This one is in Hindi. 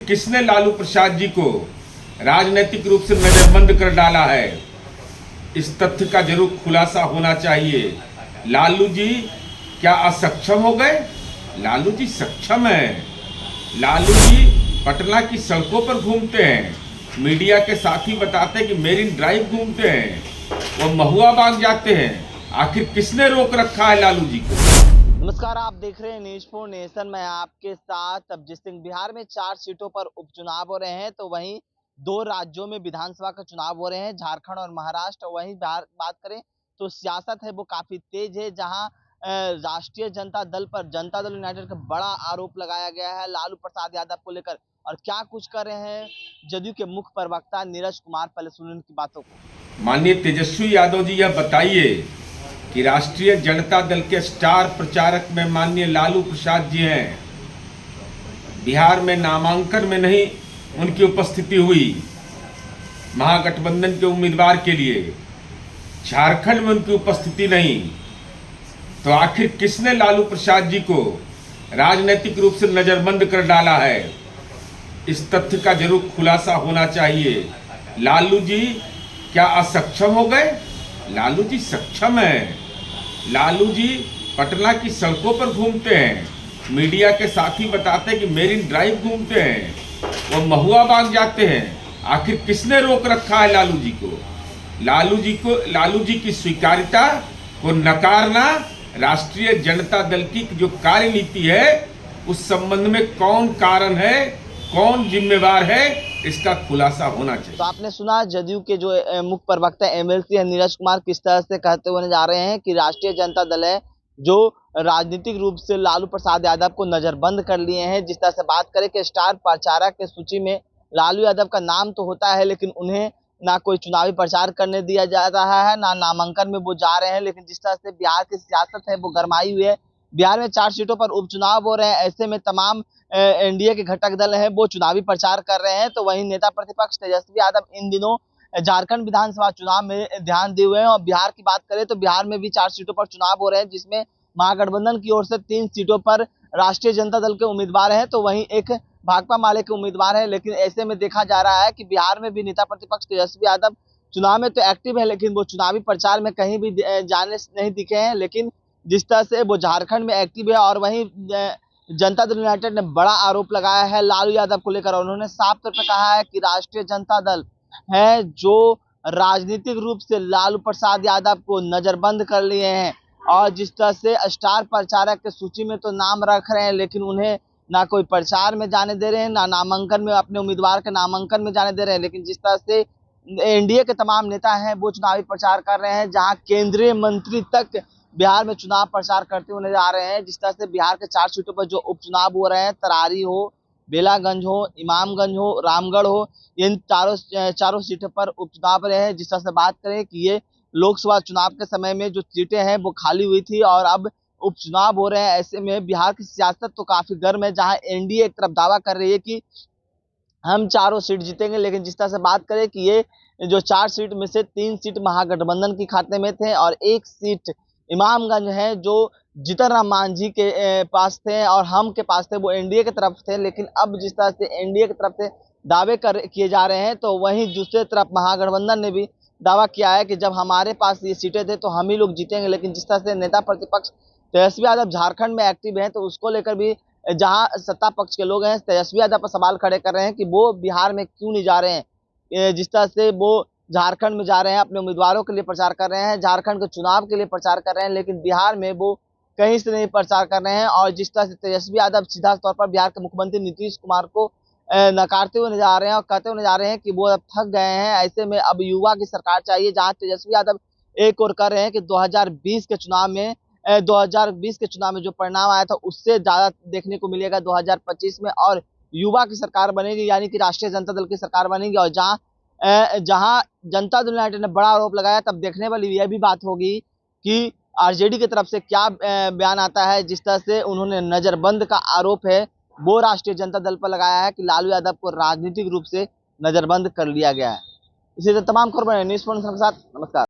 किसने लालू प्रसाद जी को राजनीतिक रूप से नजरबंद कर डाला है, इस तथ्य का जरूर खुलासा होना चाहिए। लालू जी क्या असक्षम हो गए? लालू जी सक्षम हैं। लालू जी पटना की सड़कों पर घूमते हैं, मीडिया के साथी बताते हैं कि मेरिन ड्राइव घूमते हैं, वो महुआ बाग जाते हैं। आखिर किसने रोक रखा है लालू जी को? नमस्कार, आप देख रहे हैं न्यूज़ फॉर नेशन। मैं आपके साथ अभिजीत सिंह। बिहार में 4 सीटों पर उपचुनाव हो रहे हैं, तो वहीं 2 राज्यों में विधानसभा का चुनाव हो रहे हैं, झारखंड और महाराष्ट्र। वहीं बात करें तो सियासत है वो काफी तेज है, जहां राष्ट्रीय जनता दल पर जनता दल यूनाइटेड का बड़ा आरोप लगाया गया है लालू प्रसाद यादव को लेकर। और क्या कुछ कर रहे हैं जदयू के मुख्य प्रवक्ता नीरज कुमार, पहले सुनिए उनकी बातों को। माननीय तेजस्वी यादव जी, यह बताइए कि राष्ट्रीय जनता दल के स्टार प्रचारक में माननीय लालू प्रसाद जी हैं। बिहार में नामांकन में नहीं उनकी उपस्थिति हुई, महागठबंधन के उम्मीदवार के लिए। झारखंड में उनकी उपस्थिति नहीं, तो आखिर किसने लालू प्रसाद जी को राजनीतिक रूप से नजरबंद कर डाला है, इस तथ्य का जरूर खुलासा होना चाहिए। लालू जी क्या असक्षम हो गए? लालू जी सक्षम हैं। लालू जी पटना की सड़कों पर घूमते हैं, मीडिया के साथी बताते हैं कि मेरिन ड्राइव घूमते हैं, वो महुआ बाग जाते हैं। आखिर किसने रोक रखा है लालू जी को? लालू जी की स्वीकार्यता को नकारना राष्ट्रीय जनता दल की जो कार्यनीति है, उस संबंध में कौन कारण है, कौन जिम्मेवार है, इसका खुलासा होना चाहिए। तो आपने सुना जदयू के जो मुख्य प्रवक्ता एमएलसी है नीरज कुमार किस तरह से कहते हुए जा रहे हैं कि राष्ट्रीय जनता दल है जो राजनीतिक रूप से लालू प्रसाद यादव को नजरबंद कर लिए हैं। जिस तरह से बात करें कि स्टार प्रचारक की सूची में लालू यादव का नाम तो होता है, लेकिन उन्हें ना कोई चुनावी प्रचार करने दिया जा रहा है, ना नामांकन में वो जा रहे हैं। लेकिन जिस तरह से बिहार की सियासत है वो गरमाई हुई है, बिहार में 4 सीटों पर उपचुनाव हो रहे हैं, ऐसे में तमाम एनडीए के घटक दल हैं वो चुनावी प्रचार कर रहे हैं। तो वहीं नेता प्रतिपक्ष तेजस्वी यादव इन दिनों झारखंड विधानसभा चुनाव में ध्यान दिए हुए हैं। और बिहार की बात करें तो बिहार में भी 4 सीटों पर चुनाव हो रहे हैं, जिसमें महागठबंधन की ओर से 3 सीटों पर राष्ट्रीय जनता दल के उम्मीदवार हैं, तो वहीं एक भाकपा माले के उम्मीदवार है। लेकिन ऐसे में देखा जा रहा है कि बिहार में भी नेता प्रतिपक्ष तेजस्वी यादव चुनाव में तो एक्टिव है, लेकिन वो चुनावी प्रचार में कहीं भी जाने नहीं दिखे हैं। लेकिन जिस तरह से वो झारखंड में एक्टिव है, और वहीं जनता दल यूनाइटेड ने बड़ा आरोप लगाया है लालू यादव को लेकर। उन्होंने साफ तौर पर कहा है कि राष्ट्रीय जनता दल है जो राजनीतिक रूप से लालू प्रसाद यादव को नजरबंद कर लिए हैं। और जिस तरह से स्टार प्रचारक के सूची में तो नाम रख रहे हैं, लेकिन उन्हें ना कोई प्रचार में जाने दे रहे हैं, ना नामांकन में, अपने उम्मीदवार के नामांकन में जाने दे रहे हैं। लेकिन जिस तरह से एनडीए के तमाम नेता हैं वो चुनावी प्रचार कर रहे हैं, जहां केंद्रीय मंत्री तक बिहार में चुनाव प्रचार करते हुए नजर आ रहे हैं। जिस तरह से बिहार के 4 सीटों पर जो उपचुनाव हो रहे हैं, तरारी हो, बेलागंज हो, इमामगंज हो, रामगढ़ हो, इन चारों सीटों पर उपचुनाव रहे हैं। जिस तरह से बात करें कि ये लोकसभा चुनाव के समय में जो सीटें हैं वो खाली हुई थी और अब उपचुनाव हो रहे हैं। ऐसे में बिहार की सियासत तो काफी गर्म है, जहां एनडीए एक तरफ दावा कर रही है कि हम 4 सीट जीतेंगे, लेकिन जिस तरह से बात करें कि ये जो 4 सीट में से 3 सीट महागठबंधन के खाते में थे और 1 सीट इमामगंज है जो जीतन राम मांझी के पास थे और हम के पास थे, वो एनडीए की तरफ थे। लेकिन अब जिस तरह से एनडीए की तरफ से दावे किए जा रहे हैं, तो वहीं दूसरी तरफ महागठबंधन ने भी दावा किया है कि जब हमारे पास ये सीटें थे तो हम ही लोग जीतेंगे। लेकिन जिस तरह से नेता प्रतिपक्ष तेजस्वी यादव झारखंड में एक्टिव है, तो उसको लेकर भी जहां सत्ता पक्ष के लोग हैं तेजस्वी यादव पर सवाल खड़े कर रहे हैं कि वो बिहार में क्यों नहीं जा रहे हैं। जिस तरह से वो झारखंड में जा रहे हैं, अपने उम्मीदवारों के लिए प्रचार कर रहे हैं, झारखंड के चुनाव के लिए प्रचार कर रहे हैं, लेकिन बिहार में वो कहीं से नहीं प्रचार कर रहे हैं। और जिस तरह से तेजस्वी यादव सीधा तौर पर बिहार के मुख्यमंत्री नीतीश कुमार को नकारते हुए नजर आ रहे हैं और कहते हुए नजर आ रहे हैं कि वो अब थक गए हैं। ऐसे में अब युवा की सरकार चाहिए, जहां तेजस्वी यादव एक और कर रहे हैं कि 2020 के चुनाव में जो परिणाम आया था उससे ज्यादा देखने को मिलेगा 2025 में, और युवा की सरकार बनेगी, यानी कि राष्ट्रीय जनता दल की सरकार बनेगी। और जहां जनता दल यूनाइटेड ने बड़ा आरोप लगाया, तब देखने वाली यह भी बात होगी कि आरजेडी की तरफ से क्या बयान आता है। जिस तरह से उन्होंने नजरबंद का आरोप है वो राष्ट्रीय जनता दल पर लगाया है कि लालू यादव को राजनीतिक रूप से नजरबंद कर लिया गया है। इसी तरह तमाम खबरें न्यूज़ के साथ। नमस्कार।